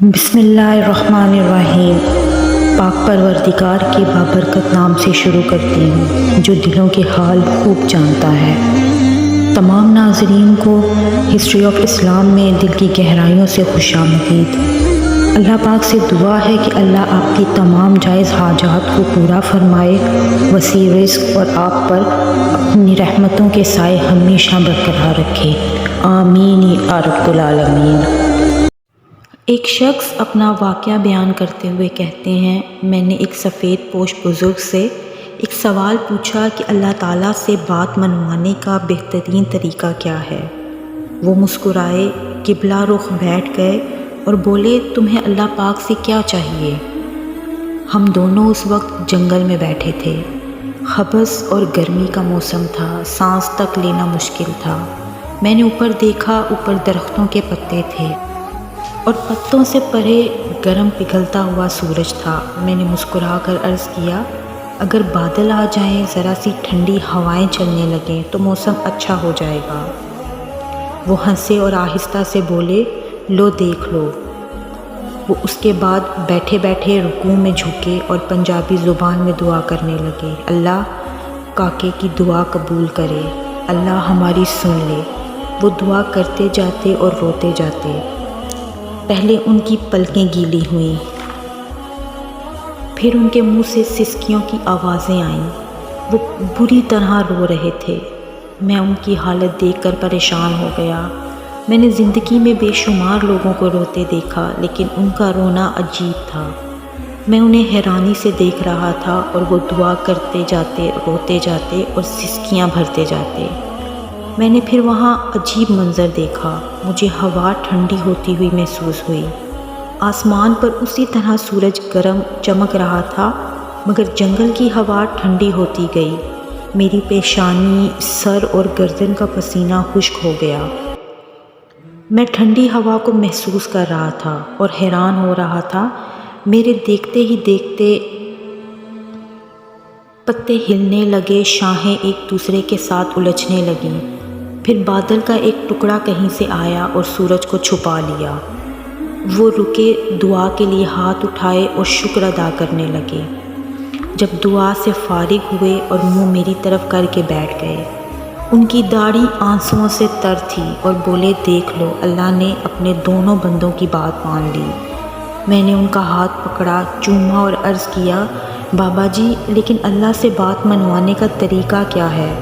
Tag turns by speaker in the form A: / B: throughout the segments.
A: بسم اللہ الرحمن الرحیم۔ پاک پروردگار کے بابرکت نام سے شروع کرتی ہوں جو دلوں کے حال خوب جانتا ہے۔ تمام ناظرین کو ہسٹری آف اسلام میں دل کی گہرائیوں سے خوش آمدید۔ اللہ پاک سے دعا ہے کہ اللہ آپ کی تمام جائز حاجات کو پورا فرمائے، وسیع رزق اور آپ پر اپنی رحمتوں کے سائے ہمیشہ برقرار رکھے، آمین یا رب العالمین۔ ایک شخص اپنا واقعہ بیان کرتے ہوئے کہتے ہیں، میں نے ایک سفید پوش بزرگ سے ایک سوال پوچھا کہ اللہ تعالیٰ سے بات منوانے کا بہترین طریقہ کیا ہے۔ وہ مسکرائے، قبلہ رخ بیٹھ گئے اور بولے، تمہیں اللہ پاک سے کیا چاہیے؟ ہم دونوں اس وقت جنگل میں بیٹھے تھے۔ خبث اور گرمی کا موسم تھا، سانس تک لینا مشکل تھا۔ میں نے اوپر دیکھا، اوپر درختوں کے پتے تھے اور پتوں سے پرے گرم پگھلتا ہوا سورج تھا۔ میں نے مسکرا کر عرض کیا، اگر بادل آ جائیں، ذرا سی ٹھنڈی ہوائیں چلنے لگیں تو موسم اچھا ہو جائے گا۔ وہ ہنسے اور آہستہ سے بولے، لو دیکھ لو۔ وہ اس کے بعد بیٹھے بیٹھے رکوع میں جھکے اور پنجابی زبان میں دعا کرنے لگے، اللہ کاکے کی دعا قبول کرے، اللہ ہماری سن لے۔ وہ دعا کرتے جاتے اور روتے جاتے۔ پہلے ان کی پلکیں گیلی ہوئیں، پھر ان کے منہ سے سسکیوں کی آوازیں آئیں۔ وہ بری طرح رو رہے تھے۔ میں ان کی حالت دیکھ کر پریشان ہو گیا۔ میں نے زندگی میں بے شمار لوگوں کو روتے دیکھا، لیکن ان کا رونا عجیب تھا۔ میں انہیں حیرانی سے دیکھ رہا تھا اور وہ دعا کرتے جاتے، روتے جاتے اور سسکیاں بھرتے جاتے۔ میں نے پھر وہاں عجیب منظر دیکھا۔ مجھے ہوا ٹھنڈی ہوتی ہوئی محسوس ہوئی۔ آسمان پر اسی طرح سورج گرم چمک رہا تھا، مگر جنگل کی ہوا ٹھنڈی ہوتی گئی۔ میری پیشانی، سر اور گردن کا پسینہ خشک ہو گیا۔ میں ٹھنڈی ہوا کو محسوس کر رہا تھا اور حیران ہو رہا تھا۔ میرے دیکھتے ہی دیکھتے پتے ہلنے لگے، شاخیں ایک دوسرے کے ساتھ الجھنے لگیں۔ پھر بادل کا ایک ٹکڑا کہیں سے آیا اور سورج کو چھپا لیا۔ وہ رکے، دعا کے لیے ہاتھ اٹھائے اور شکر ادا کرنے لگے۔ جب دعا سے فارغ ہوئے اور منہ میری طرف کر کے بیٹھ گئے، ان کی داڑھی آنسوؤں سے تر تھی اور بولے، دیکھ لو، اللہ نے اپنے دونوں بندوں کی بات مان لی۔ میں نے ان کا ہاتھ پکڑا، چوما اور عرض کیا، بابا جی، لیکن اللہ سے بات منوانے کا طریقہ کیا ہے؟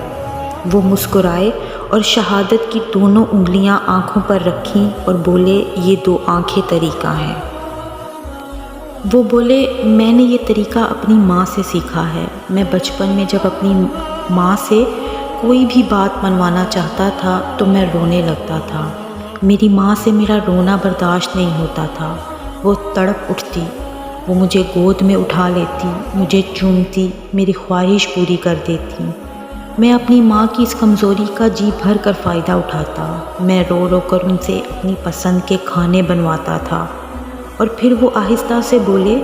A: وہ مسکرائے اور شہادت کی دونوں انگلیاں آنکھوں پر رکھیں اور بولے، یہ دو آنکھیں طریقہ ہے۔ وہ بولے، میں نے یہ طریقہ اپنی ماں سے سیکھا ہے۔ میں بچپن میں جب اپنی ماں سے کوئی بھی بات منوانا چاہتا تھا تو میں رونے لگتا تھا۔ میری ماں سے میرا رونا برداشت نہیں ہوتا تھا۔ وہ تڑپ اٹھتی، وہ مجھے گود میں اٹھا لیتی، مجھے چومتی، میری خواہش پوری کر دیتی۔ میں اپنی ماں کی اس کمزوری کا جی بھر کر فائدہ اٹھاتا۔ میں رو رو کر ان سے اپنی پسند کے کھانے بنواتا تھا۔ اور پھر وہ آہستہ سے بولے،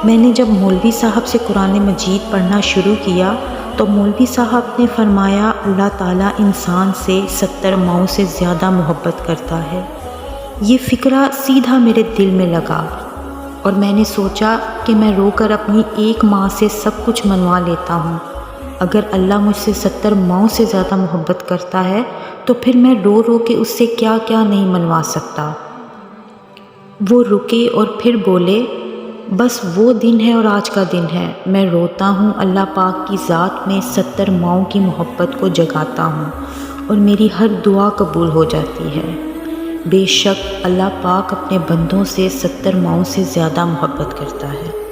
A: میں نے جب مولوی صاحب سے قرآن مجید پڑھنا شروع کیا تو مولوی صاحب نے فرمایا، اللہ تعالیٰ انسان سے 70 ماؤں سے زیادہ محبت کرتا ہے۔ یہ فکرہ سیدھا میرے دل میں لگا اور میں نے سوچا کہ میں رو کر اپنی ایک ماں سے سب کچھ منوا لیتا ہوں۔ اگر اللہ مجھ سے 70 ماؤں سے زیادہ محبت کرتا ہے تو پھر میں رو رو کے اس سے کیا کیا نہیں منوا سکتا۔ وہ رکے اور پھر بولے، بس وہ دن ہے اور آج کا دن ہے۔ میں روتا ہوں، اللہ پاک کی ذات میں 70 ماؤں کی محبت کو جگاتا ہوں اور میری ہر دعا قبول ہو جاتی ہے۔ بے شک اللہ پاک اپنے بندوں سے 70 ماؤں سے زیادہ محبت کرتا ہے۔